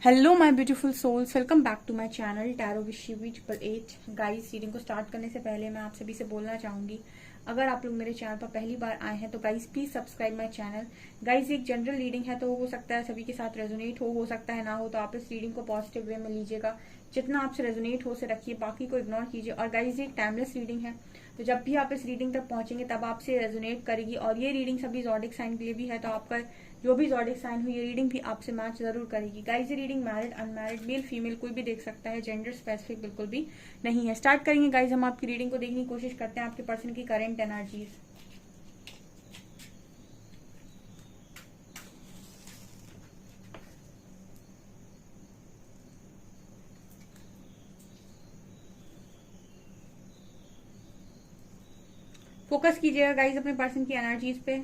Hello my beautiful souls, welcome back to my channel tarot with Shivi 888। Guys, reading को start करने से पहले मैं आप सभी से बोलना चाहूंगी, अगर आप लोग मेरे चैनल पर पहली बार आए हैं तो guys please subscribe my channel. Guys, एक जनरल रीडिंग है तो हो सकता है सभी के साथ रेजोनेट हो सकता है ना हो, तो आप इस रीडिंग को पॉजिटिव वे में लीजिएगा। जितना आपसे रेजोनेट हो से रखिए, बाकी को इग्नोर कीजिए। और गाइस, ये एक टाइमलेस रीडिंग है, तो जब भी आप इस रीडिंग तक पहुंचेंगे तब आपसे रेजोनेट करेगी। और ये रीडिंग सभी ज़ोडिक साइन के लिए भी है, तो आपका जो भी ज़ोडिक साइन हो ये रीडिंग भी आपसे मैच जरूर करेगी। गाइस, ये reading married unmarried male female कोई भी देख सकता है, जेंडर स्पेसिफिक बिल्कुल भी नहीं है। स्टार्ट करेंगे गाइस, हम आपकी रीडिंग को देखने की कोशिश करते हैं आपके पर्सन की करंट एनर्जीज। फोकस कीजिएगा गाइस अपने पर्सन की एनर्जीज पे।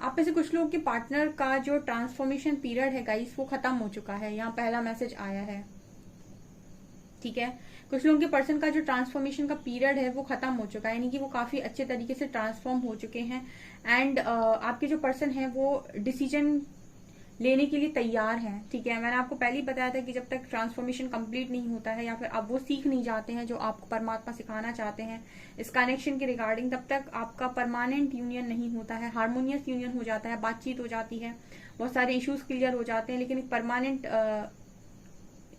आप में से कुछ लोगों के पार्टनर का जो ट्रांसफॉर्मेशन पीरियड है गाइस वो खत्म हो चुका है, यहाँ पहला मैसेज आया है। ठीक है, कुछ लोगों के पर्सन का जो ट्रांसफॉर्मेशन का पीरियड है वो खत्म हो चुका है, यानी कि वो काफी अच्छे तरीके से ट्रांसफॉर्म हो चुके हैं। एंड आपके जो पर्सन है वो डिसीजन लेने के लिए तैयार हैं। ठीक है, मैंने आपको पहले ही बताया था कि जब तक ट्रांसफॉर्मेशन कंप्लीट नहीं होता है या फिर आप वो सीख नहीं जाते हैं जो आपको परमात्मा सिखाना चाहते हैं इस कनेक्शन के रिगार्डिंग, तब तक आपका परमानेंट यूनियन नहीं होता है। हार्मोनियस यूनियन हो जाता है, बातचीत हो जाती है, बहुत सारे इश्यूज क्लियर हो जाते हैं, लेकिन एक परमानेंट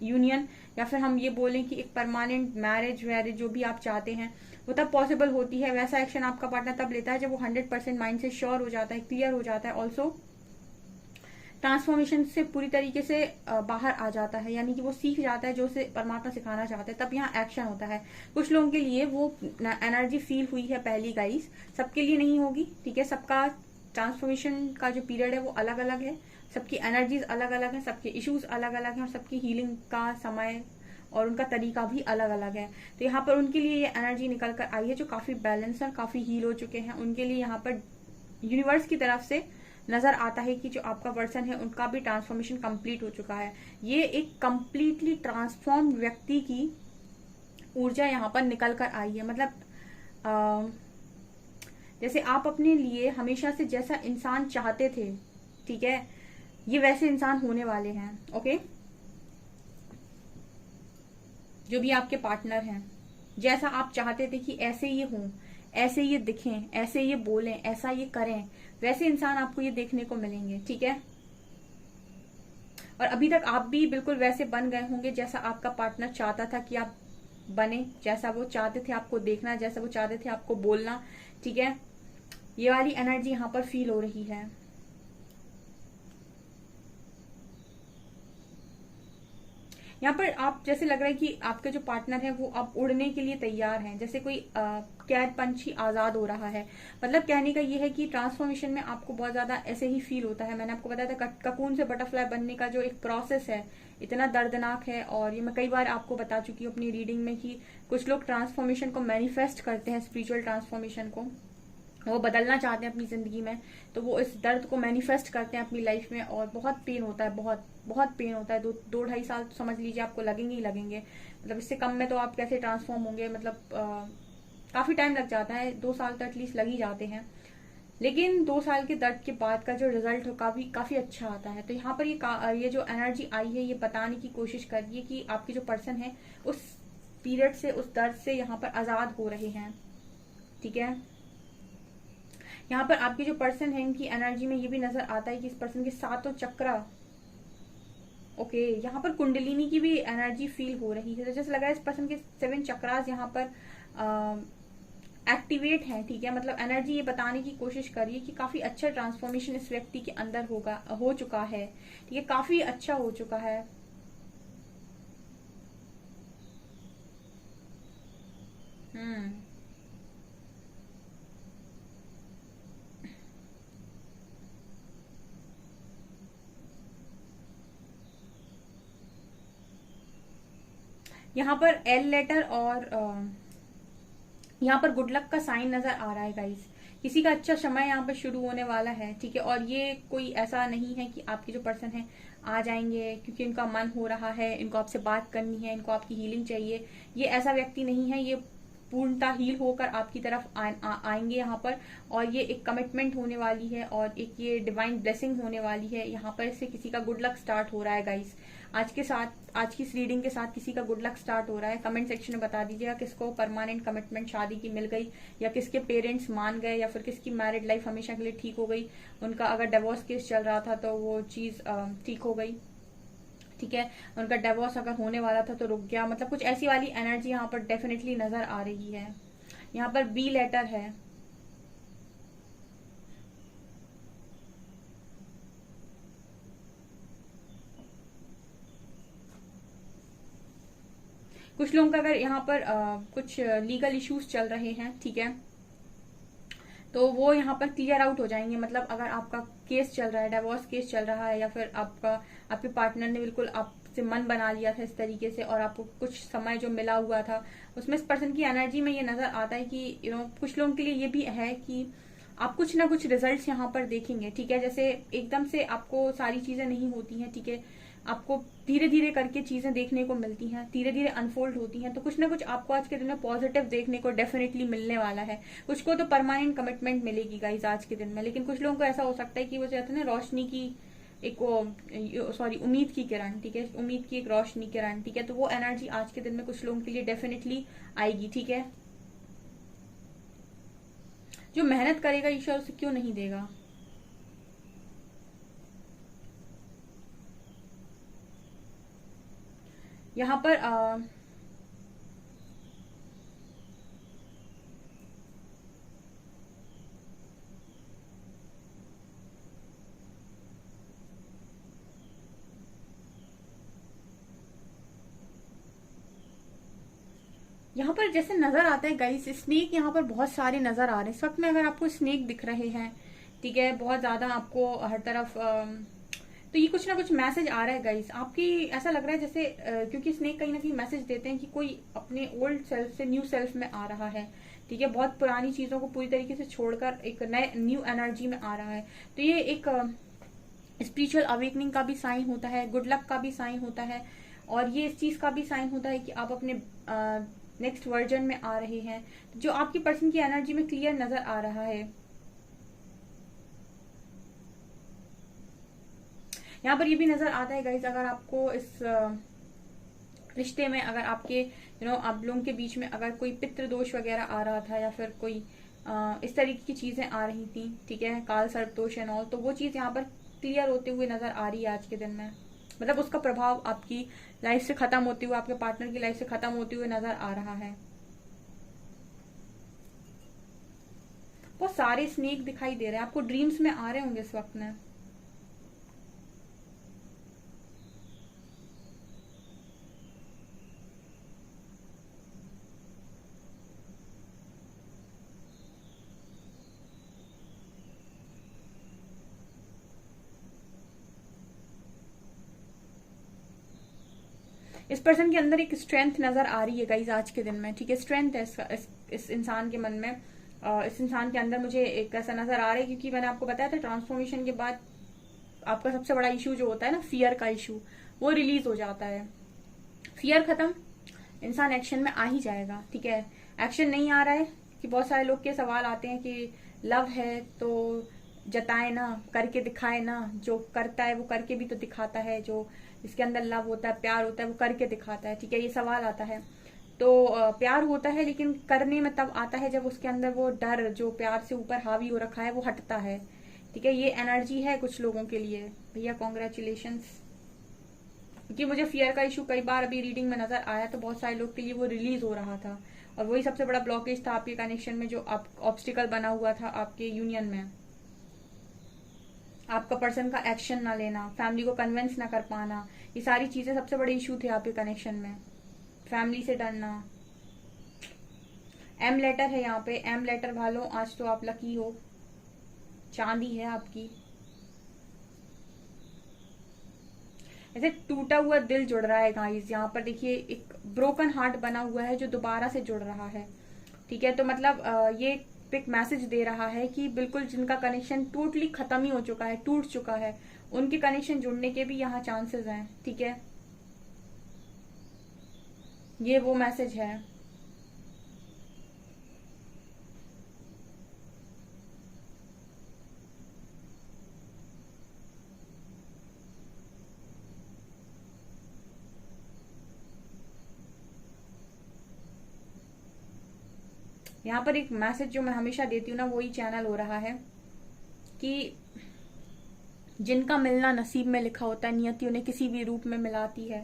यूनियन या फिर हम ये बोलें कि एक परमानेंट मैरिज वैरिज जो भी आप चाहते हैं वो तब पॉसिबल होती है। वैसा एक्शन आपका पार्टनर तब लेता है जब वो 100% माइंड से श्योर हो जाता है, क्लियर हो जाता है, ऑल्सो ट्रांसफॉर्मेशन से पूरी तरीके से बाहर आ जाता है, यानी कि वो सीख जाता है जो उसे परमात्मा सिखाना चाहते हैं, तब यहाँ एक्शन होता है। कुछ लोगों के लिए वो एनर्जी फील हुई है पहली गाइस, सबके लिए नहीं होगी। ठीक है, सबका ट्रांसफॉर्मेशन का जो पीरियड है वो अलग अलग है, सबकी एनर्जीज अलग अलग है, सबके इश्यूज अलग अलग हैं, और सबकी हीलिंग का समय और उनका तरीका भी अलग अलग है। तो यहाँ पर उनके लिए ये एनर्जी निकल कर आई है जो काफी बैलेंस और काफी हील हो चुके हैं। उनके लिए यहाँ पर यूनिवर्स की तरफ से नजर आता है कि जो आपका पर्सन है उनका भी ट्रांसफॉर्मेशन कंप्लीट हो चुका है। ये एक कंप्लीटली ट्रांसफॉर्म व्यक्ति की ऊर्जा यहाँ पर निकल कर आई है। मतलब जैसे आप अपने लिए हमेशा से जैसा इंसान चाहते थे, ठीक है, ये वैसे इंसान होने वाले हैं। ओके, जो भी आपके पार्टनर हैं, जैसा आप चाहते थे कि ऐसे ये हों, ऐसे ये दिखें, ऐसे ये बोलें, ऐसा ये करें, वैसे इंसान आपको ये देखने को मिलेंगे। ठीक है, और अभी तक आप भी बिल्कुल वैसे बन गए होंगे जैसा आपका पार्टनर चाहता था कि आप बने, जैसा वो चाहते थे आपको देखना, जैसा वो चाहते थे आपको बोलना। ठीक है, ये वाली एनर्जी यहाँ पर फील हो रही है। यहाँ पर आप जैसे लग रहा है कि आपके जो पार्टनर है वो अब उड़ने के लिए तैयार हैं, जैसे कोई कैद पंछी आजाद हो रहा है। मतलब कहने का ये है कि ट्रांसफॉर्मेशन में आपको बहुत ज्यादा ऐसे ही फील होता है। मैंने आपको बताया था ककून से बटरफ्लाई बनने का जो एक प्रोसेस है इतना दर्दनाक है, और ये मैं कई बार आपको बता चुकी हूँ अपनी रीडिंग में कि कुछ लोग ट्रांसफॉर्मेशन को मैनिफेस्ट करते हैं, स्पिरिचुअल ट्रांसफॉर्मेशन को वो बदलना चाहते हैं अपनी जिंदगी में, तो वो इस दर्द को मैनिफेस्ट करते हैं अपनी लाइफ में, और बहुत पेन होता है, बहुत बहुत पेन होता है। दो ढाई साल तो समझ लीजिए आपको लगेंगे ही लगेंगे। मतलब इससे कम में तो आप कैसे ट्रांसफॉर्म होंगे, मतलब काफी टाइम लग जाता है, 2 साल तो एटलीस्ट लग ही जाते हैं। लेकिन 2 साल के दर्द के बाद का जो रिजल्ट हो काफी काफी अच्छा आता है। तो यहाँ पर ये जो एनर्जी आई है ये बताने की कोशिश कर रही है कि आपके जो पर्सन है उस पीरियड से, उस दर्द से यहाँ पर आजाद हो रहे हैं। ठीक है, यहाँ पर आपके जो पर्सन है इनकी एनर्जी में ये भी नजर आता है कि इस पर्सन के सातों चक्र, ओके, यहाँ पर कुंडलिनी की भी एनर्जी फील हो रही है। तो जैसे लगा है इस पर्सन के 7 चक्रास यहाँ पर एक्टिवेट हैं। ठीक है, मतलब एनर्जी ये बताने की कोशिश कर रही है कि काफी अच्छा ट्रांसफॉर्मेशन इस व्यक्ति के अंदर हो चुका है। ठीक है, काफी अच्छा हो चुका है। हम्म, यहाँ पर एल लेटर और यहाँ पर गुड लक का साइन नजर आ रहा है गाइस। किसी का अच्छा समय यहाँ पर शुरू होने वाला है, ठीक है। और ये कोई ऐसा नहीं है कि आपके जो पर्सन है आ जाएंगे क्योंकि इनका मन हो रहा है, इनको आपसे बात करनी है, इनको आपकी हीलिंग चाहिए। ये ऐसा व्यक्ति नहीं है। ये पूर्णतः हील होकर आपकी तरफ आएंगे यहाँ पर। और ये एक कमिटमेंट होने वाली है और एक ये डिवाइन ब्लेसिंग होने वाली है यहाँ पर। इससे किसी का गुड लक स्टार्ट हो रहा है गाइस। आज की इस रीडिंग के साथ किसी का गुड लक स्टार्ट हो रहा है। कमेंट सेक्शन में बता दीजिएगा किसको परमानेंट कमिटमेंट शादी की मिल गई, या किसके पेरेंट्स मान गए, या फिर किसकी मैरिड लाइफ हमेशा के लिए ठीक हो गई। उनका अगर डिवोर्स केस चल रहा था तो वो चीज ठीक हो गई, ठीक है। उनका डिवोर्स अगर होने वाला था तो रुक गया। मतलब कुछ ऐसी वाली एनर्जी यहाँ पर डेफिनेटली नजर आ रही है। यहाँ पर बी लेटर है। कुछ लोगों का अगर यहाँ पर कुछ लीगल इश्यूज चल रहे हैं, ठीक है, तो वो यहाँ पर क्लियर आउट हो जाएंगे। मतलब अगर आपका केस चल रहा है, डिवोर्स केस चल रहा है, या फिर आपके पार्टनर ने बिल्कुल आपसे मन बना लिया था इस तरीके से, और आपको कुछ समय जो मिला हुआ था उसमें इस पर्सन की एनर्जी में ये नजर आता है कि कुछ लोगों के लिए ये भी है कि आप कुछ ना कुछ रिजल्ट्स यहाँ पर देखेंगे, ठीक है। जैसे एकदम से आपको सारी चीजें नहीं होती हैं, ठीक है। आपको धीरे धीरे करके चीजें देखने को मिलती हैं, धीरे धीरे अनफोल्ड होती हैं। तो कुछ ना कुछ आपको आज के दिन में पॉजिटिव देखने को डेफिनेटली मिलने वाला है। कुछ को तो परमानेंट कमिटमेंट मिलेगी गाइज आज के दिन में, लेकिन कुछ लोगों को ऐसा हो सकता है कि वो चाहते हैं ना रोशनी की एक सॉरी उम्मीद की किरण, ठीक है, उम्मीद की एक रोशनी किरण, ठीक है। तो वो एनर्जी आज के दिन में कुछ लोगों के लिए डेफिनेटली आएगी, ठीक है। जो मेहनत करेगा ईश्वर उसे क्यों नहीं देगा। यहाँ पर यहाँ पर जैसे नजर आता है गाइस, स्नेक यहाँ पर बहुत सारे नजर आ रहे हैं इस वक्त में। अगर आपको स्नेक दिख रहे हैं, ठीक है, बहुत ज्यादा आपको हर तरफ तो ये कुछ ना कुछ मैसेज आ रहा है गाइस आपकी। ऐसा लग रहा है जैसे क्योंकि स्नेक कहीं ना कहीं मैसेज देते हैं कि कोई अपने ओल्ड सेल्फ से न्यू सेल्फ में आ रहा है, ठीक है। बहुत पुरानी चीजों को पूरी तरीके से छोड़कर एक नए न्यू एनर्जी में आ रहा है। तो ये एक स्पिरिचुअल अवेकनिंग का भी साइन होता है, गुड लक का भी साइन होता है, और ये इस चीज का भी साइन होता है कि आप अपने नेक्स्ट वर्जन में आ रहे हैं, जो आपकी पर्सन की एनर्जी में क्लियर नजर आ रहा है। यहाँ पर ये भी नजर आता है गाइज, अगर आपको इस रिश्ते में अगर आपके आप लोगों के बीच में अगर कोई पितृ दोष वगैरह आ रहा था, या फिर कोई इस तरीके की चीजें आ रही थी, ठीक है, काल सर्प दोष एंड ऑल, तो वो चीज यहाँ पर क्लियर होते हुए नजर आ रही है आज के दिन में। मतलब उसका प्रभाव आपकी लाइफ से खत्म होते हुए, आपके पार्टनर की लाइफ से खत्म होते हुए नजर आ रहा है। बहुत सारे स्नेक दिखाई दे रहे हैं आपको, ड्रीम्स में आ रहे होंगे इस वक्त में। इस पर्सन के अंदर एक स्ट्रेंथ नजर आ रही है गाइज आज के दिन में, ठीक है। स्ट्रेंथ है इस इंसान के मन में, इस इंसान के अंदर मुझे एक ऐसा नजर आ रहा है, क्योंकि मैंने आपको बताया था ट्रांसफॉर्मेशन के बाद आपका सबसे बड़ा इशू जो होता है ना, फियर का इशू, वो रिलीज हो जाता है। फियर खत्म, इंसान एक्शन में आ ही जाएगा, ठीक है। एक्शन नहीं आ रहा है कि बहुत सारे लोग के सवाल आते हैं कि लव है तो जताए ना, करके दिखाए ना। जो करता है वो करके भी तो दिखाता है, जो इसके अंदर लव होता है, प्यार होता है, वो करके दिखाता है, ठीक है। ये सवाल आता है। तो प्यार होता है लेकिन करने में तब आता है जब उसके अंदर वो डर जो प्यार से ऊपर हावी हो रखा है वो हटता है, ठीक है। ये एनर्जी है कुछ लोगों के लिए भैया, कॉन्ग्रेचुलेशंस। क्योंकि मुझे फियर का इशू कई बार अभी रीडिंग में नजर आया, तो बहुत सारे लोग के लिए वो रिलीज हो रहा था, और वही सबसे बड़ा ब्लॉकेज था आपके कनेक्शन में, जो ऑब्स्टिकल बना हुआ था आपके यूनियन में। आपका पर्सन का एक्शन ना लेना, फैमिली को कन्विंस ना कर पाना, ये सारी चीजें सबसे बड़े इशू थे आपके कनेक्शन में। फैमिली से डरना। एम लेटर है यहाँ पे, एम लेटर वालों आज तो आप लकी हो, चांदी है आपकी। ऐसे टूटा हुआ दिल जुड़ रहा है गाइस, यहाँ पर देखिए एक ब्रोकन हार्ट बना हुआ है जो दोबारा से जुड़ रहा है, ठीक है, तो मतलब ये एक मैसेज दे रहा है कि बिल्कुल जिनका कनेक्शन टोटली खत्म ही हो चुका है, टूट चुका है, उनके कनेक्शन जुड़ने के भी यहाँ चांसेस हैं। ठीक है, ये वो मैसेज है। यहाँ पर एक मैसेज जो मैं हमेशा देती हूँ ना, वही चैनल हो रहा है कि जिनका मिलना नसीब में लिखा होता है, नियति उन्हें किसी भी रूप में मिलाती है।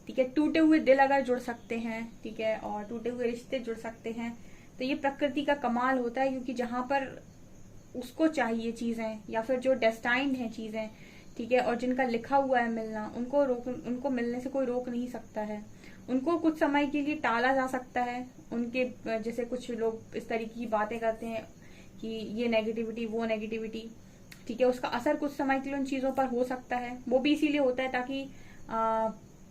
ठीक है, टूटे हुए दिल अगर जुड़ सकते हैं, ठीक है, और टूटे हुए रिश्ते जुड़ सकते हैं, तो ये प्रकृति का कमाल होता है, क्योंकि जहां पर उसको चाहिए चीजें, या फिर जो डेस्टाइंड है चीजें, ठीक है, और जिनका लिखा हुआ है मिलना, उनको मिलने से कोई रोक नहीं सकता है। उनको कुछ समय के लिए टाला जा सकता है। उनके जैसे कुछ लोग इस तरीके की बातें करते हैं कि ये नेगेटिविटी, वो नेगेटिविटी, ठीक है, उसका असर कुछ समय के लिए उन चीजों पर हो सकता है। वो भी इसीलिए होता है ताकि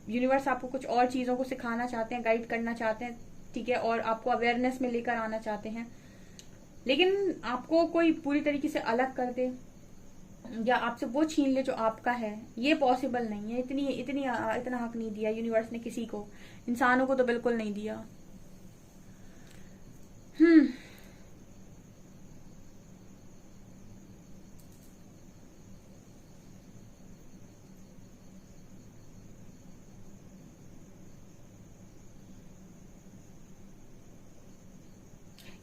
यूनिवर्स आपको कुछ और चीजों को सिखाना चाहते हैं, गाइड करना चाहते हैं, ठीक है, और आपको अवेयरनेस में लेकर आना चाहते हैं। लेकिन आपको कोई पूरी तरीके से अलग कर दे या आपसे वो छीन ले जो आपका है, ये पॉसिबल नहीं है। इतना हक नहीं दिया यूनिवर्स ने किसी को, इंसानों को तो बिल्कुल नहीं दिया।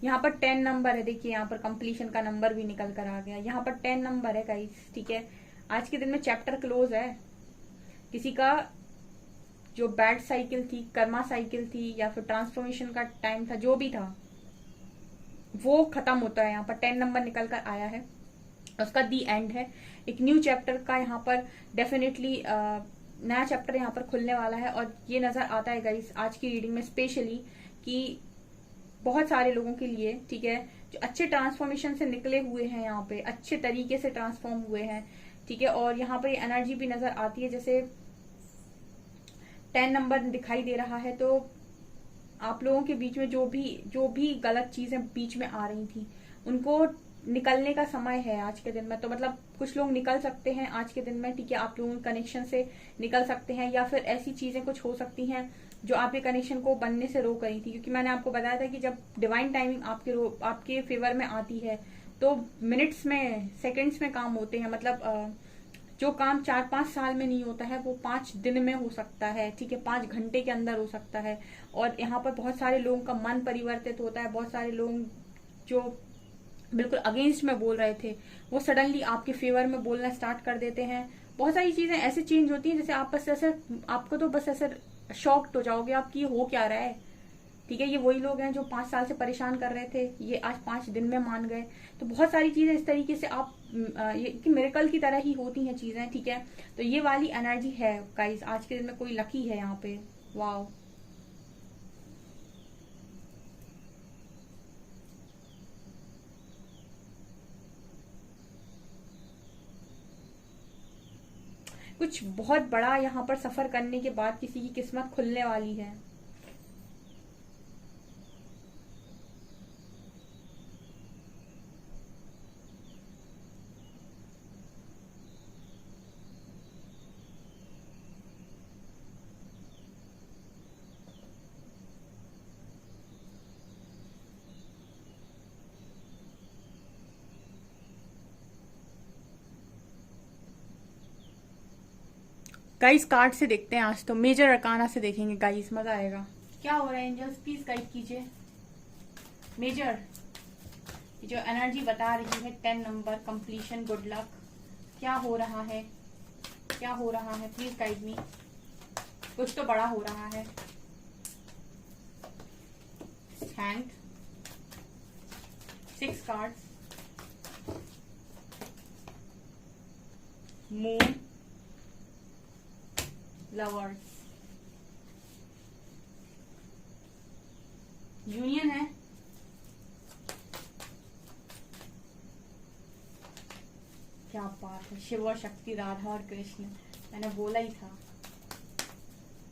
यहाँ पर 10 नंबर है, देखिए यहाँ पर कंप्लीशन का नंबर भी निकल कर आ गया। यहाँ पर 10 नंबर है गाइस, ठीक है। आज के दिन में चैप्टर क्लोज है। किसी का जो बैड साइकिल थी, कर्मा साइकिल थी, या फिर ट्रांसफॉर्मेशन का टाइम था, जो भी था, वो खत्म होता है। यहाँ पर 10 नंबर निकल कर आया है, उसका दी एंड है। एक न्यू चैप्टर का यहाँ पर डेफिनेटली नया चैप्टर यहाँ पर खुलने वाला है। और ये नजर आता है गाइस आज की रीडिंग में स्पेशली कि बहुत सारे लोगों के लिए, ठीक है, जो अच्छे ट्रांसफॉर्मेशन से निकले हुए हैं, यहाँ पे अच्छे तरीके से ट्रांसफॉर्म हुए हैं, ठीक है। और यहाँ पर एनर्जी भी नजर आती है, जैसे 10 नंबर दिखाई दे रहा है। तो आप लोगों के बीच में जो भी गलत चीजें बीच में आ रही थी, उनको निकलने का समय है आज के दिन में। तो मतलब कुछ लोग निकल सकते हैं आज के दिन में, ठीक है, आप लोगों कनेक्शन से निकल सकते हैं, या फिर ऐसी चीजें कुछ हो सकती हैं जो आपके कनेक्शन को बनने से रोक रही थी। क्योंकि मैंने आपको बताया था कि जब डिवाइन टाइमिंग आपके फेवर में आती है, तो मिनट्स में, सेकंड्स में काम होते हैं। मतलब जो काम 4-5 साल में नहीं होता है, वो 5 दिन में हो सकता है, ठीक है, 5 घंटे के अंदर हो सकता है। और यहाँ पर बहुत सारे लोगों का मन परिवर्तित होता है। बहुत सारे लोग जो बिल्कुल अगेंस्ट में बोल रहे थे, वो सडनली आपके फेवर में बोलना स्टार्ट कर देते हैं। बहुत सारी चीजें ऐसे चेंज होती हैं, जैसे आप बस ऐसे, आपको तो बस ऐसे शॉक्ड हो जाओगे आप कि ये हो क्या रहा है, ठीक है। ये वही लोग हैं जो 5 साल से परेशान कर रहे थे, ये आज 5 दिन में मान गए। तो बहुत सारी चीजें इस तरीके से आप ये कि मिरेकल की तरह ही होती हैं चीजें, ठीक है। तो ये वाली एनर्जी है गाइस आज के दिन में। कोई लकी है यहाँ पे, वाओ। कुछ बहुत बड़ा यहाँ पर सफर करने के बाद किसी की किस्मत खुलने वाली है। गाइस कार्ड से देखते हैं आज तो, मेजर अरकाना से देखेंगे गाइस, मजा आएगा। क्या हो रहा है एंजल्स, प्लीज गाइड कीजिए। मेजर जो एनर्जी बता रही है 10 नंबर कंप्लीशन, गुड लक, क्या हो रहा है, क्या हो रहा है, प्लीज गाइड मी। कुछ तो बड़ा हो रहा है। Hand, 6 cards, moon, lovers, union है, क्या बात है, शिव और शक्ति, राधा और कृष्ण, मैंने बोला ही था।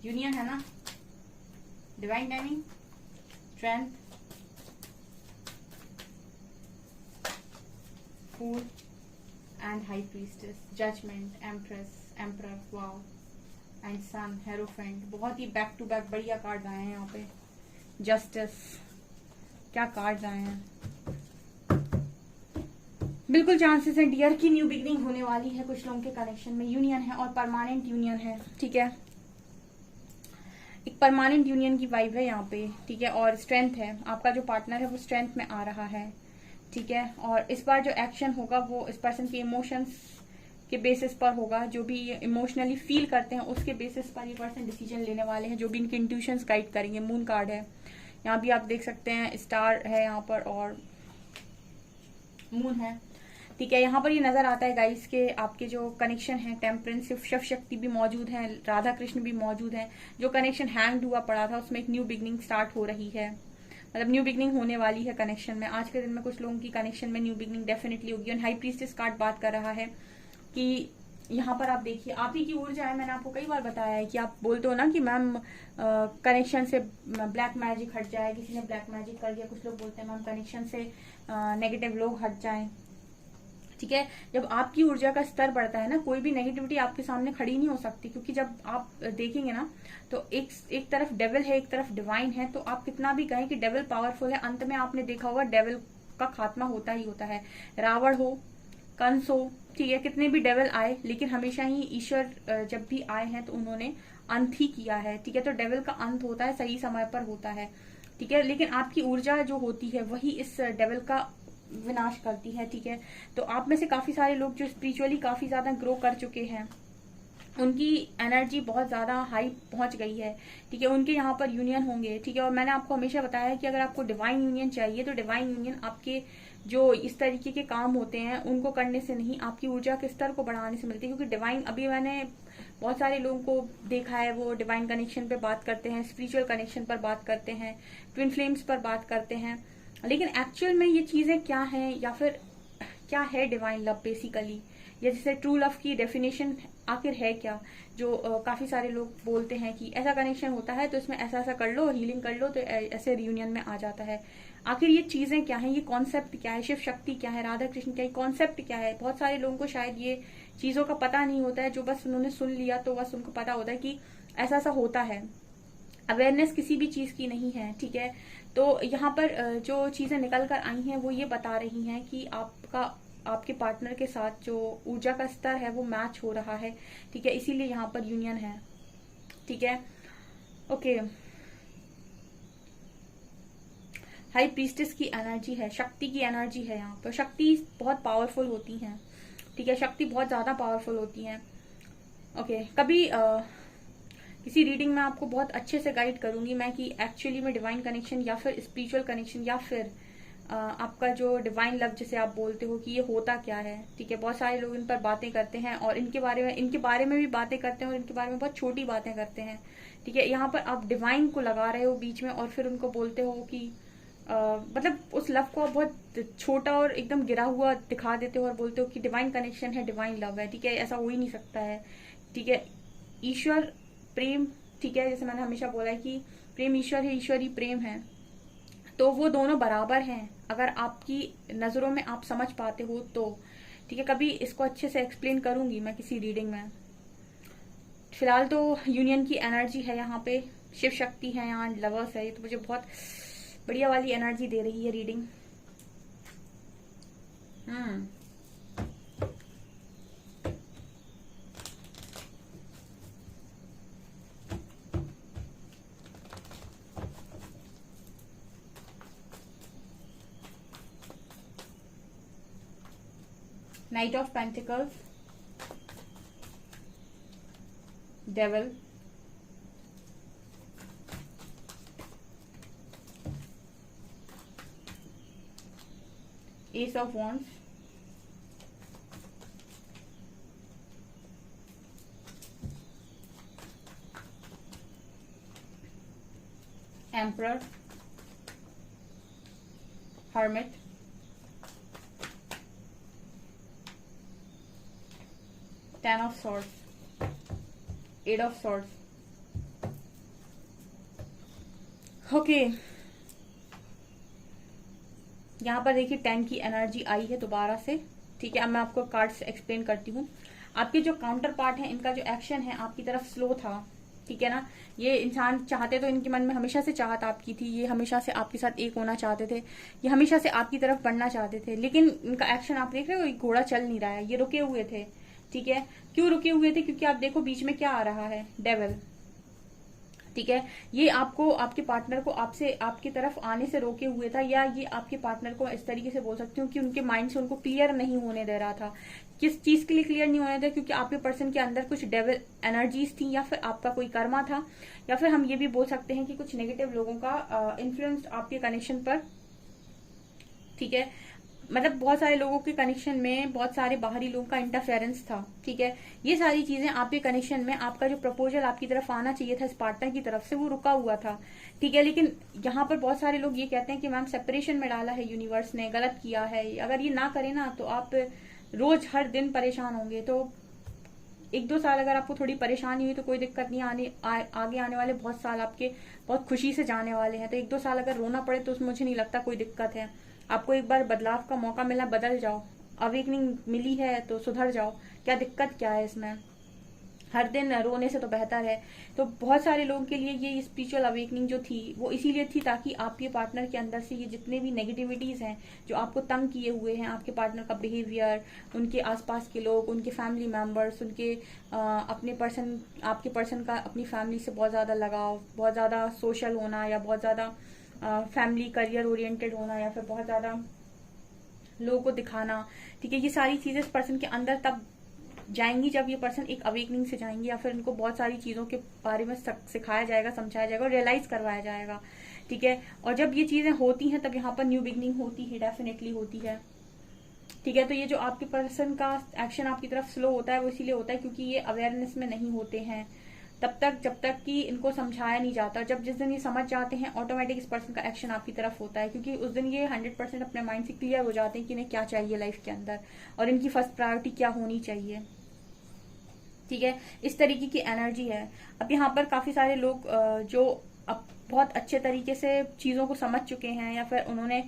यूनियन है ना, divine timing, strength, fool and high priestess, judgment, empress, emperor, wow and sun, hierophant. बहुत ही बैक टू बैक बढ़िया कार्ड आए हैं यहाँ पे। जस्टिस, क्या कार्ड आए हैं। बिल्कुल चांसेस है डियर की न्यू बिगनिंग होने वाली है कुछ लोगों के कनेक्शन में। यूनियन है और परमानेंट यूनियन है, ठीक है। एक परमानेंट यूनियन की वाइब है यहाँ पे, ठीक है। और स्ट्रेंथ है, आपका जो पार्टनर है वो स्ट्रेंथ में आ रहा है, ठीक है। और इस बार जो एक्शन होगा वो इस पर्सन के इमोशंस के बेसिस पर होगा। जो भी इमोशनली फील करते हैं उसके बेसिस पर ये पर्सन डिसीजन लेने वाले हैं, जो भी इनके इंट्यूशंस गाइड करेंगे। मून कार्ड है यहाँ भी, आप देख सकते हैं स्टार है यहाँ पर और मून है, ठीक है। यहाँ पर ये नजर आता है गाइस के आपके जो कनेक्शन है, टेम्परेंस, शिव शक्ति भी मौजूद है, राधा कृष्ण भी मौजूद है। जो कनेक्शन हैंग हुआ पड़ा था उसमें एक न्यू बिगनिंग स्टार्ट हो रही है, मतलब न्यू बिगनिंग होने वाली है कनेक्शन में। आज के दिन में कुछ लोगों की कनेक्शन में न्यू बिगनिंग डेफिनेटली होगी। और हाई प्रीस्टेस कार्ड बात कर रहा है कि यहाँ पर आप देखिए आप ही की ऊर्जा है। मैंने आपको कई बार बताया है कि आप बोलते हो ना कि मैम कनेक्शन से ब्लैक मैजिक हट जाए, किसी ने ब्लैक मैजिक कर दिया। कुछ लोग बोलते हैं मैम कनेक्शन से नेगेटिव लोग हट जाएं, ठीक है। जब आपकी ऊर्जा का स्तर बढ़ता है ना, कोई भी नेगेटिविटी आपके सामने खड़ी नहीं हो सकती। क्योंकि जब आप देखेंगे ना तो एक तरफ डेविल है, एक तरफ डिवाइन है। तो आप कितना भी कहें कि डेविल पावरफुल है, अंत में आपने देखा होगा डेविल का खात्मा होता ही होता है। रावण हो, कंस हो, ठीक है, कितने भी डेविल आए लेकिन हमेशा ही ईश्वर जब भी आए हैं तो उन्होंने अंत ही किया है, ठीक है। तो डेविल का अंत होता है, सही समय पर होता है, ठीक है। लेकिन आपकी ऊर्जा जो होती है वही इस डेविल का विनाश करती है, ठीक है। तो आप में से काफी सारे लोग जो स्पिरिचुअली काफी ज्यादा ग्रो कर चुके हैं, उनकी एनर्जी बहुत ज्यादा हाई पहुंच गई है, ठीक है। उनके यहाँ पर यूनियन होंगे, ठीक है। और मैंने आपको हमेशा बताया है कि अगर आपको डिवाइन यूनियन चाहिए तो डिवाइन यूनियन आपके जो इस तरीके के काम होते हैं उनको करने से नहीं, आपकी ऊर्जा के स्तर को बढ़ाने से मिलती है। क्योंकि डिवाइन, अभी मैंने बहुत सारे लोगों को देखा है वो डिवाइन कनेक्शन पे बात करते हैं, स्पिरिचुअल कनेक्शन पर बात करते हैं, ट्विन फ्लेम्स पर बात करते हैं, लेकिन एक्चुअल में ये चीजें क्या हैं या फिर क्या है डिवाइन लव बेसिकली, या जैसे ट्रू लव की डेफिनेशन आखिर है क्या। जो काफी सारे लोग बोलते हैं कि ऐसा कनेक्शन होता है तो इसमें ऐसा ऐसा कर लो, हीलिंग कर लो तो ऐसे रियूनियन में आ जाता है। आखिर ये चीजें क्या है, ये कॉन्सेप्ट क्या है, शिव शक्ति क्या है, राधा कृष्ण क्या है, कॉन्सेप्ट क्या है। बहुत सारे लोगों को शायद ये चीजों का पता नहीं होता है। जो बस उन्होंने सुन लिया तो बस उनको पता होता है कि ऐसा ऐसा होता है, अवेयरनेस किसी भी चीज की नहीं है, ठीक है। तो यहाँ पर जो चीजें निकल कर आई हैं वो ये बता रही हैं कि आपके पार्टनर के साथ जो ऊर्जा का स्तर है वो मैच हो रहा है, ठीक है। इसीलिए यहाँ पर यूनियन है, ठीक है। ओके, हाई प्रीस्टेस की एनर्जी है, शक्ति की एनर्जी है। यहाँ पर शक्ति बहुत पावरफुल होती है, ठीक है। शक्ति बहुत ज्यादा पावरफुल होती है। ओके, कभी किसी रीडिंग में आपको बहुत अच्छे से गाइड करूंगी मैं कि एक्चुअली में डिवाइन कनेक्शन या फिर स्पिरिचुअल कनेक्शन या फिर आपका जो डिवाइन लव जिसे आप बोलते हो कि ये होता क्या है, ठीक है। बहुत सारे लोग इन पर बातें करते हैं और इनके बारे में भी बातें करते हैं और इनके बारे में बहुत छोटी बातें करते हैं, ठीक है। यहाँ पर आप डिवाइन को लगा रहे हो बीच में और फिर उनको बोलते हो कि मतलब उस लव को आप बहुत छोटा और एकदम गिरा हुआ दिखा देते हो और बोलते हो कि डिवाइन कनेक्शन है, डिवाइन लव है, ठीक है। ऐसा हो ही नहीं सकता है, ठीक है। ईश्वर प्रेम, ठीक है, जैसे मैंने हमेशा बोला है कि प्रेम ईश्वर है, ईश्वर ही प्रेम है, तो वो दोनों बराबर हैं अगर आपकी नजरों में आप समझ पाते हो तो, ठीक है। कभी इसको अच्छे से एक्सप्लेन करूंगी मैं किसी रीडिंग में। फिलहाल तो यूनियन की एनर्जी है यहाँ पे, शिव शक्ति है यहाँ, लवर्स है, तो मुझे बहुत बढ़िया वाली एनर्जी दे रही है reading. Knight of Pentacles, Devil, Ace of Wands, Emperor, Hermit, Ten of Swords, Eight of Swords. Okay, यहाँ पर देखिए 10 की एनर्जी आई है दोबारा से, ठीक है, अब मैं आपको कार्ड्स एक्सप्लेन करती हूँ। आपके जो काउंटर पार्ट है, इनका जो एक्शन है आपकी तरफ स्लो था, ठीक है ना। ये इंसान चाहते तो इनके मन में हमेशा से चाहत आपकी थी, ये हमेशा से आपके साथ एक होना चाहते थे, ये हमेशा से आपकी तरफ बढ़ना चाहते थे, लेकिन इनका एक्शन आप देख रहे हो, घोड़ा चल नहीं रहा है, ये रुके हुए थे, ठीक है। क्यों रुके हुए थे? क्योंकि आप देखो बीच में क्या आ रहा है, डेविल, ठीक है। ये आपको, आपके पार्टनर को आपसे, आपकी तरफ आने से रोके हुए था, या ये आपके पार्टनर को इस तरीके से बोल सकती हूँ कि उनके माइंड से उनको क्लियर नहीं होने दे रहा था। किस चीज के लिए क्लियर नहीं होने दे? क्योंकि आपके पर्सन के अंदर कुछ डेविल एनर्जीज थी, या फिर आपका कोई कर्मा था, या फिर हम ये भी बोल सकते हैं कि कुछ नेगेटिव लोगों का इन्फ्लुएंस आपके कनेक्शन पर, ठीक है। मतलब बहुत सारे लोगों के कनेक्शन में बहुत सारे बाहरी लोगों का इंटरफेरेंस था, ठीक है। ये सारी चीजें आपके कनेक्शन में, आपका जो प्रपोजल आपकी तरफ आना चाहिए था इस पार्टनर की तरफ से, वो रुका हुआ था, ठीक है। लेकिन यहाँ पर बहुत सारे लोग ये कहते हैं कि मैम सेपरेशन में डाला है यूनिवर्स ने, गलत किया है, अगर ये ना करे ना तो आप रोज हर दिन परेशान होंगे। तो 1-2 साल अगर आपको थोड़ी परेशानी हुई तो कोई दिक्कत नहीं, आगे आने वाले बहुत साल आपके बहुत खुशी से जाने वाले हैं। तो 1-2 साल अगर रोना पड़े तो मुझे नहीं लगता कोई दिक्कत है। आपको एक बार बदलाव का मौका मिला, बदल जाओ, अवेकनिंग मिली है तो सुधर जाओ, क्या दिक्कत क्या है इसमें? हर दिन रोने से तो बेहतर है। तो बहुत सारे लोगों के लिए ये स्पिरिचुअल अवेकनिंग जो थी वो इसीलिए थी ताकि आपके पार्टनर के अंदर से ये जितने भी नेगेटिविटीज हैं जो आपको तंग किए हुए हैं, आपके पार्टनर का बिहेवियर, उनके आसपास के लोग, उनके फैमिली मेंबर्स, उनके अपने पर्सन, आपके पर्सन का अपनी फैमिली से बहुत ज्यादा लगाव, बहुत ज्यादा सोशल होना, या बहुत ज्यादा फैमिली करियर ओरिएंटेड होना, या फिर बहुत ज्यादा लोगों को दिखाना, ठीक है। ये सारी चीजें इस पर्सन के अंदर तब जाएंगी जब ये पर्सन एक अवेकनिंग से जाएंगे, या फिर इनको बहुत सारी चीजों के बारे में सिखाया जाएगा, समझाया जाएगा और रियलाइज करवाया जाएगा, ठीक है। और जब ये चीजें होती हैं तब यहाँ पर न्यू बिगनिंग होती है, डेफिनेटली होती है, ठीक है। तो ये जो आपके पर्सन का एक्शन आपकी तरफ स्लो होता है वो इसीलिए होता है क्योंकि ये अवेयरनेस में नहीं होते हैं तब तक, जब तक कि इनको समझाया नहीं जाता। जब जिस दिन ये समझ जाते हैं ऑटोमेटिक इस पर्सन का एक्शन आपकी तरफ होता है, क्योंकि उस दिन ये 100% अपने माइंड से क्लियर हो जाते हैं कि इन्हें क्या चाहिए लाइफ के अंदर और इनकी फर्स्ट प्रायोरिटी क्या होनी चाहिए, ठीक है। इस तरीके की एनर्जी है। अब यहाँ पर काफी सारे लोग जो अब बहुत अच्छे तरीके से चीजों को समझ चुके हैं या फिर उन्होंने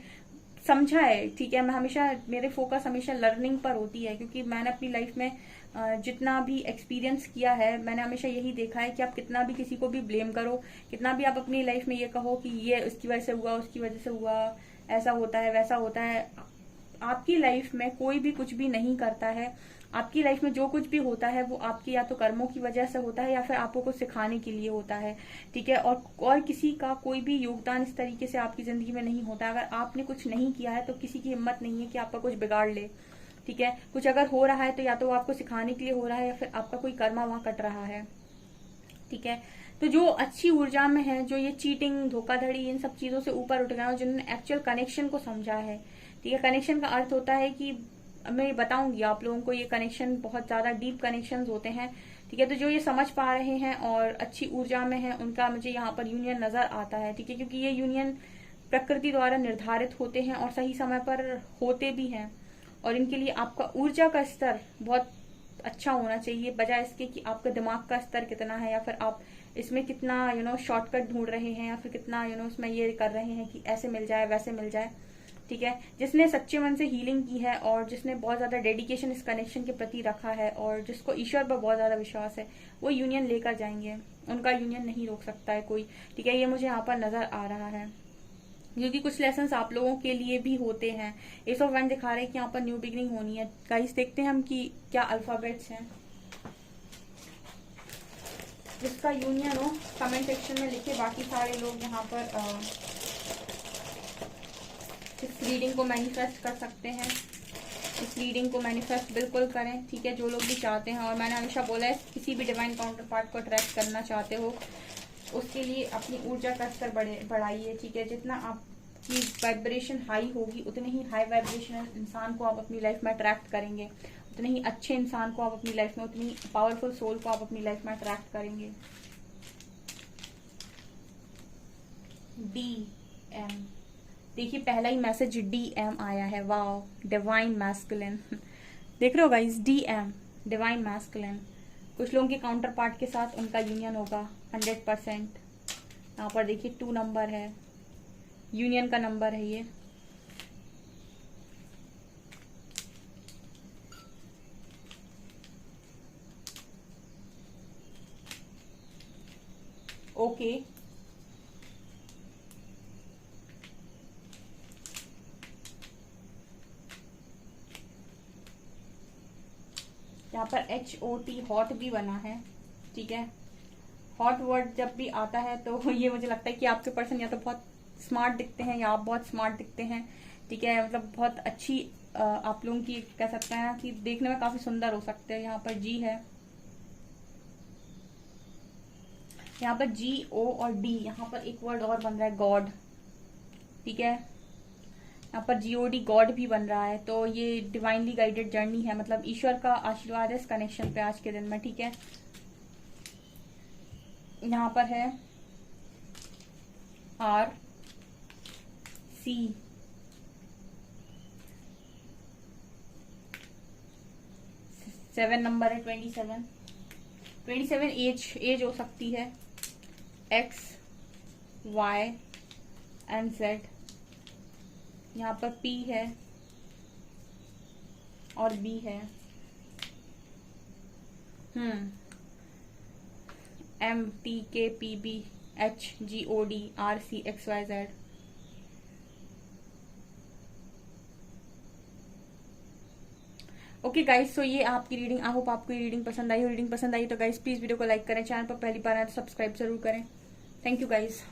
समझा है, ठीक है। मैं हमेशा, मेरे फोकस हमेशा लर्निंग पर होती है क्योंकि मैंने अपनी लाइफ में जितना भी एक्सपीरियंस किया है मैंने हमेशा यही देखा है कि आप कितना भी किसी को भी ब्लेम करो, कितना भी आप अपनी लाइफ में ये कहो कि ये उसकी वजह से हुआ, उसकी वजह से हुआ, ऐसा होता है वैसा होता है, आपकी लाइफ में कोई भी कुछ भी नहीं करता है। आपकी लाइफ में जो कुछ भी होता है वो आपके या तो कर्मों की वजह से होता है या फिर आपको कुछ सिखाने के लिए होता है, ठीक है। और किसी का कोई भी योगदान इस तरीके से आपकी जिंदगी में नहीं होता। अगर आपने कुछ नहीं किया है तो किसी की हिम्मत नहीं है कि आपका कुछ बिगाड़ ले, ठीक है। कुछ अगर हो रहा है तो या तो वो आपको सिखाने के लिए हो रहा है या फिर आपका कोई कर्मा वहां कट रहा है, ठीक है। तो जो अच्छी ऊर्जा में है, जो ये चीटिंग, धोखाधड़ी, इन सब चीजों से ऊपर उठ गए और जिन्होंने एक्चुअल कनेक्शन को समझा है, ठीक है। कनेक्शन का अर्थ होता है कि मैं बताऊंगी आप लोगों को, ये कनेक्शन बहुत ज्यादा डीप कनेक्शन होते हैं, ठीक है। तो जो ये समझ पा रहे हैं और अच्छी ऊर्जा में है उनका मुझे यहाँ पर यूनियन नजर आता है, ठीक है। क्योंकि ये यूनियन प्रकृति द्वारा निर्धारित होते हैं और सही समय पर होते भी हैं और इनके लिए आपका ऊर्जा का स्तर बहुत अच्छा होना चाहिए, बजाय इसके कि आपका दिमाग का स्तर कितना है या फिर आप इसमें कितना शॉर्टकट ढूंढ रहे हैं या फिर कितना इसमें ये कर रहे हैं कि ऐसे मिल जाए वैसे मिल जाए, ठीक है। जिसने सच्चे मन से हीलिंग की है और जिसने बहुत ज्यादा डेडिकेशन इस कनेक्शन के प्रति रखा है और जिसको ईश्वर पर बहुत ज्यादा विश्वास है, वो यूनियन लेकर जाएंगे, उनका यूनियन नहीं रोक सकता है कोई, ठीक है। ये मुझे यहाँ पर नजर आ रहा है क्योंकि कुछ लेसन्स आप लोगों के लिए भी होते हैं। एस ऑफ वन दिखा रहे हैं कि यहाँ पर न्यू बिगनिंग होनी है। गाइस देखते हैं हम कि क्या अल्फाबेट्स हैं जिसका यूनियन हो, कमेंट सेक्शन में लिखे। बाकी सारे लोग यहाँ पर इस रीडिंग को मैनिफेस्ट कर सकते हैं, इस रीडिंग को मैनिफेस्ट बिल्कुल करें, ठीक है। जो लोग भी चाहते हैं, और मैंने हमेशा बोला है किसी भी डिवाइन काउंटर पार्ट को अट्रैक्ट करना चाहते हो उसके लिए अपनी ऊर्जा का स्तर बढ़ाइए, ठीक है। जितना आपकी वाइब्रेशन हाई होगी उतने ही हाई वाइब्रेशनल इंसान को आप अपनी लाइफ में अट्रैक्ट करेंगे, उतने ही अच्छे इंसान को आप अपनी लाइफ में, उतनी पावरफुल सोल को आप अपनी लाइफ में अट्रैक्ट करेंगे। DM, देखिए पहला ही मैसेज DM आया है, वाओ, डिवाइन मैस्कुलिन। देख रहे हो गाइस, DM, डिवाइन मैस्कुलिन। कुछ लोगों के काउंटर पार्ट के साथ उनका यूनियन होगा 100%। यहाँ पर देखिए 2 नंबर है, यूनियन का नंबर है ये। ओके, यहाँ पर HOT हॉट भी बना है, ठीक है। हॉट वर्ड जब भी आता है तो ये मुझे लगता है कि आपके पर्सन या तो बहुत स्मार्ट दिखते हैं या आप बहुत स्मार्ट दिखते हैं, ठीक है। मतलब बहुत अच्छी आप लोगों की कह सकते हैं कि देखने में काफी सुंदर हो सकते हैं। यहाँ पर G है, यहाँ पर GO और D, यहाँ पर एक वर्ड और बन रहा है गॉड, ठीक है। यहाँ पर GOD गॉड भी बन रहा है, तो ये डिवाइनली गाइडेड जर्नी है, मतलब ईश्वर का आशीर्वाद है इस कनेक्शन पे आज के दिन में, ठीक है। यहाँ पर है RC, 7 नंबर है, 27 एज हो सकती है, X Y and Z। यहाँ पर P है और B है, MTKPBHGODRCXYZ। ओके गाइस, सो ये आपकी रीडिंग, आई होप आपको ये रीडिंग पसंद आई हो। रीडिंग पसंद आई तो गाइस प्लीज वीडियो को लाइक करें, चैनल पर पहली बार आए तो सब्सक्राइब जरूर करें। Thank you guys.